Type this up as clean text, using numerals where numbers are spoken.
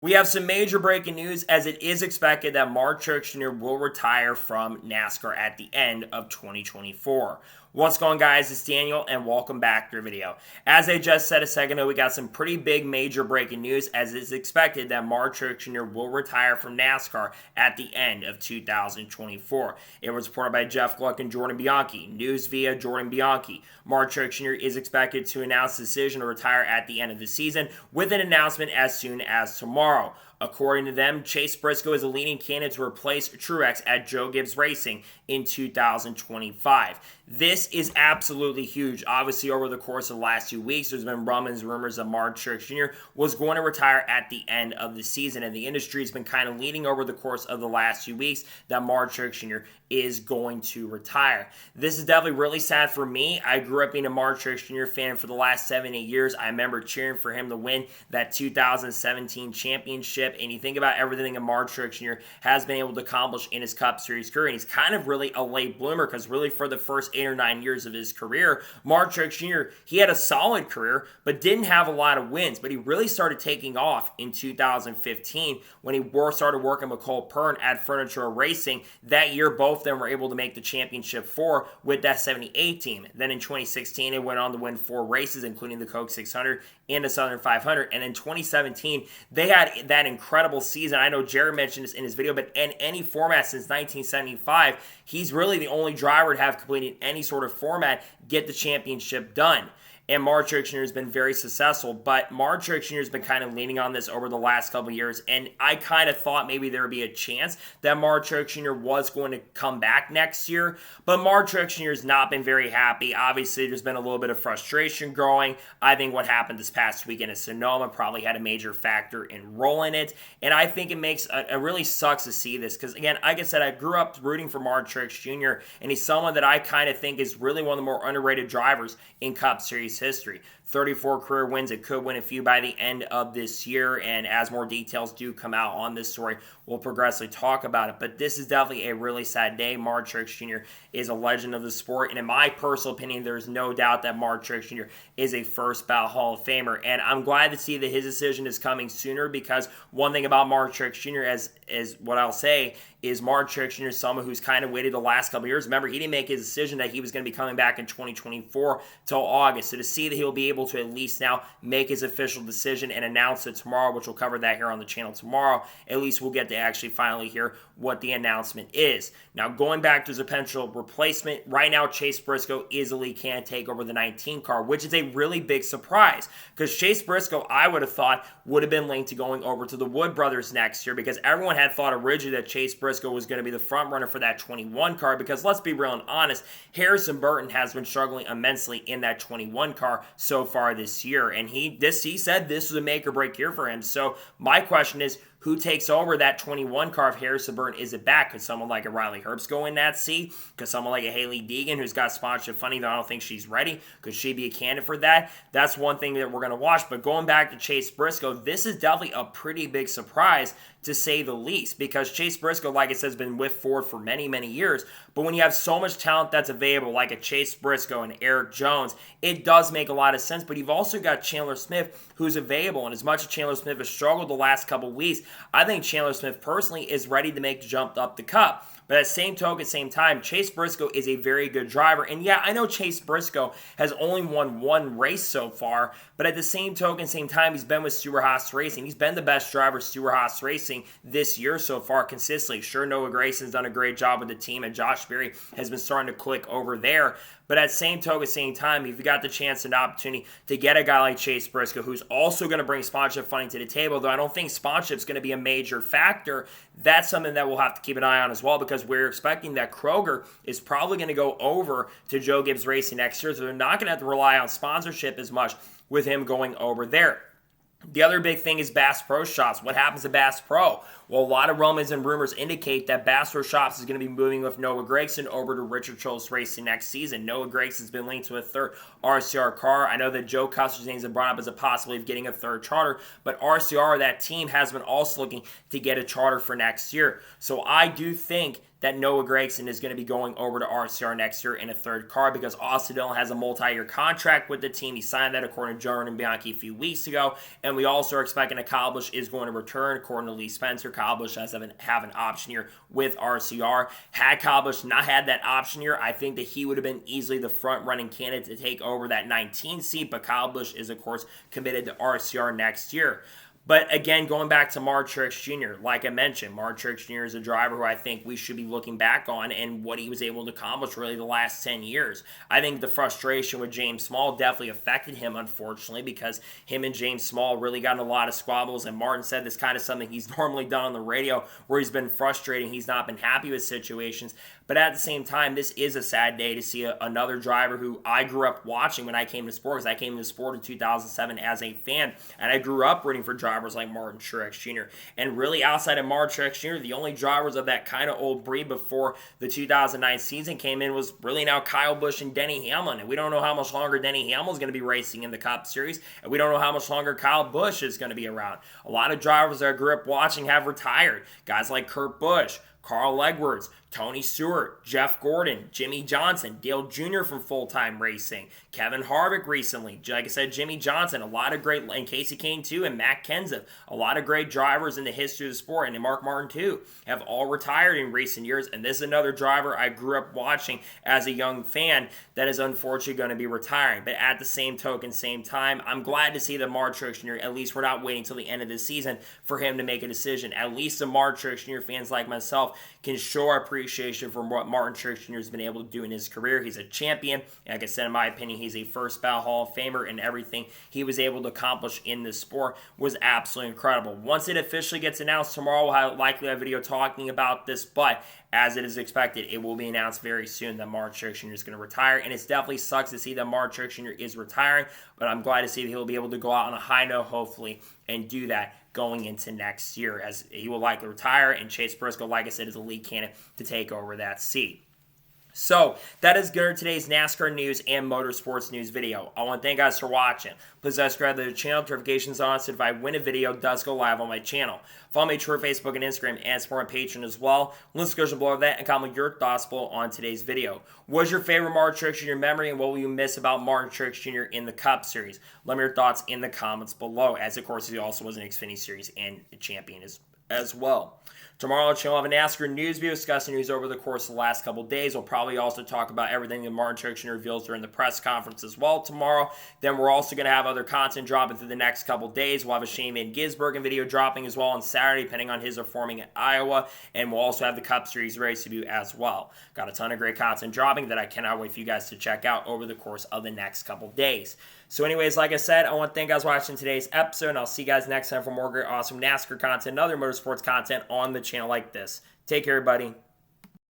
We have some major breaking news as it is expected that Truex Jr. will retire from NASCAR at the end of 2024. What's going on, guys? It's Daniel and welcome back to the video. As I just said a second ago, we got some pretty big major breaking news as it's expected that Truex Jr. will retire from NASCAR at the end of 2024. It was reported by Jeff Gluck and Jordan Bianchi. News via Jordan Bianchi. Truex Jr. is expected to announce the decision to retire at the end of the season with an announcement as soon as tomorrow. According to them, Chase Briscoe is a leading candidate to replace Truex at Joe Gibbs Racing in 2025. This is absolutely huge. Obviously, over the course of the last 2 weeks, there's been rumors that Truex Jr. was going to retire at the end of the season, and the industry has been kind of leaning over the course of the last 2 weeks that Truex Jr. is going to retire. This is definitely really sad for me. I grew up being a Truex Jr. fan for the last 7-8 years. I remember cheering for him to win that 2017 championship, and you think about everything that Truex Jr. has been able to accomplish in his Cup Series career, and he's kind of really a late bloomer because really for the first 8 or 9 years of his career, Truex Jr., he had a solid career, but didn't have a lot of wins, but he really started taking off in 2015 when he started working with Cole Pern at Furniture Racing. That year, both of them were able to make the championship 4 with that 78 team. Then in 2016, it went on to win 4 races, including the Coke 600 and the Southern 500. And in 2017, they had that incredible season. I know Jared mentioned this in his video, but in any format since 1975, he's really the only driver to have completed any sort of format get the championship done. And Truex Jr. has been very successful, but Truex Jr. has been kind of leaning on this over the last couple of years, and I kind of thought maybe there would be a chance that Truex Jr. was going to come back next year, but Truex Jr. has not been very happy. Obviously, there's been a little bit of frustration growing. I think what happened this past weekend in Sonoma probably had a major factor in rolling it, and I think it really sucks to see this, because again, like I said, I grew up rooting for Truex Jr., and he's someone that I kind of think is really one of the more underrated drivers in Cup Series history. 34 career wins. It could win a few by the end of this year, and as more details do come out on this story, we'll progressively talk about it. But this is definitely a really sad day. Truex Jr. is a legend of the sport, and in my personal opinion, there's no doubt that Truex Jr. is a first ballot Hall of Famer, and I'm glad to see that his decision is coming sooner, because one thing about Truex Jr. is what I'll say is Truex Jr. is someone who's kind of waited the last couple of years. Remember, he didn't make his decision that he was going to be coming back in 2024 till August. So to see that he'll be able to at least now make his official decision and announce it tomorrow, which we'll cover that here on the channel tomorrow, at least we'll get to actually finally hear what the announcement is. Now, going back to his potential replacement, right now Chase Briscoe easily can take over the 19 car, which is a really big surprise, because Chase Briscoe, I would have thought, would have been linked to going over to the Wood Brothers next year, because everyone had thought originally that Chase Briscoe was going to be the front runner for that 21 car, because let's be real and honest, Harrison Burton has been struggling immensely in that 21 car so far this year, and he said this was a make or break year for him. So my question is, who takes over that 21 car if Harrison Burton isn't back? Could someone like a Riley Herbst go in that seat? Could someone like a Haley Deegan, who's got sponsorship funding, though I don't think she's ready, could she be a candidate for that? That's one thing that we're going to watch. But going back to Chase Briscoe, this is definitely a pretty big surprise, to say the least, because Chase Briscoe, like I said, has been with Ford for many, many years. But when you have so much talent that's available, like a Chase Briscoe and Eric Jones, it does make a lot of sense. But you've also got Chandler Smith, who's available. And as much as Chandler Smith has struggled the last couple of weeks, I think Chandler Smith personally is ready to make the jump up the Cup. But at the same token, same time, Chase Briscoe is a very good driver. And yeah, I know Chase Briscoe has only won 1 race so far, but at the same token, same time, he's been with Stewart-Haas Racing. He's been the best driver Stewart-Haas Racing this year so far consistently. Sure, Noah Grayson's done a great job with the team, and Josh Berry has been starting to click over there. But at the same token, same time, if you got the chance and opportunity to get a guy like Chase Briscoe, who's also going to bring sponsorship funding to the table, though I don't think sponsorship is going to be a major factor, that's something that we'll have to keep an eye on as well, because we're expecting that Kroger is probably going to go over to Joe Gibbs Racing next year, so they're not going to have to rely on sponsorship as much with him going over there. The other big thing is Bass Pro Shops. What happens to Bass Pro? Well, a lot of rumors and rumors indicate that Bass Pro Shops is going to be moving with Noah Gragson over to Richard Childress Racing next season. Noah Gragson's been linked to a third RCR car. I know that Joe Custer's name has been brought up as a possibility of getting a third charter, but RCR, that team, has been also looking to get a charter for next year. So I do think that Noah Gragson is going to be going over to RCR next year in a third car because Austin Dillon has a multi-year contract with the team. He signed that according to Jordan Bianchi a few weeks ago. And we also are expecting that Kyle Busch is going to return. According to Lee Spencer, Kyle Busch has have an option year with RCR. Had Kyle Busch not had that option year, I think that he would have been easily the front-running candidate to take over that 19 seat. But Kyle Busch is, of course, committed to RCR next year. But again, going back to Truex Jr., like I mentioned, Truex Jr. is a driver who I think we should be looking back on and what he was able to accomplish really the last 10 years. I think the frustration with James Small definitely affected him, unfortunately, because him and James Small really got in a lot of squabbles, and Martin said this kind of something he's normally done on the radio where he's been frustrated, he's not been happy with situations. But at the same time, this is a sad day to see another driver who I grew up watching when I came to sport, because I came to sport in 2007 as a fan, and I grew up rooting for drivers like Martin Truex Jr. And really, outside of Martin Truex Jr., the only drivers of that kind of old breed before the 2009 season came in was really now Kyle Busch and Denny Hamlin. And we don't know how much longer Denny Hamlin is going to be racing in the Cup Series, and we don't know how much longer Kyle Busch is going to be around. A lot of drivers that I grew up watching have retired. Guys like Kurt Busch, Carl Edwards, Tony Stewart, Jeff Gordon, Jimmy Johnson, Dale Jr. from Full-Time Racing, Kevin Harvick recently, like I said, Jimmy Johnson, a lot of great, and Casey Kane too, and Matt Kenseth, a lot of great drivers in the history of the sport, and Mark Martin too, have all retired in recent years, and this is another driver I grew up watching as a young fan that is unfortunately going to be retiring. But at the same token, same time, I'm glad to see that Martin Truex Jr., at least we're not waiting till the end of the season for him to make a decision. At least the Martin Truex Jr. fans like myself can show our appreciation for what Martin Truex Jr. has been able to do in his career. He's a champion. Like I said, in my opinion, he's a first ballot Hall of Famer, and everything he was able to accomplish in this sport was absolutely incredible. Once it officially gets announced tomorrow, we'll likely have a video talking about this, but as it is expected, it will be announced very soon that Martin Truex Jr. is going to retire, and it definitely sucks to see that Martin Truex Jr. is retiring, but I'm glad to see that he'll be able to go out on a high note, hopefully, and do that going into next year, as he will likely retire, and Chase Briscoe, like I said, is a lead candidate to take over that seat. So, that is good for today's NASCAR news and motorsports news video. I want to thank you guys for watching. Please subscribe to the channel, notifications on, so if I win a video, it does go live on my channel. Follow me on Twitter, Facebook, and Instagram, and support my Patreon as well. Links go below that, and comment your thoughts below on today's video. What's your favorite Martin Truex Jr. memory, and what will you miss about Martin Truex Jr. in the Cup Series? Let me know your thoughts in the comments below, as of course he also was an Xfinity Series and a champion as well. Tomorrow, the channel will have a NASCAR news video discussing news over the course of the last couple of days. We'll probably also talk about everything that Martin Truex Jr. reveals during the press conference as well tomorrow. Then we're also going to have other content dropping through the next couple of days. We'll have a Shane Van Gisbergen video dropping as well on Saturday, depending on his performing at Iowa. And we'll also have the Cup Series race debut as well. Got a ton of great content dropping that I cannot wait for you guys to check out over the course of the next couple of days. So anyways, like I said, I want to thank you guys for watching today's episode, and I'll see you guys next time for more great, awesome NASCAR content and other motorsports content on the channel like this. Take care, everybody.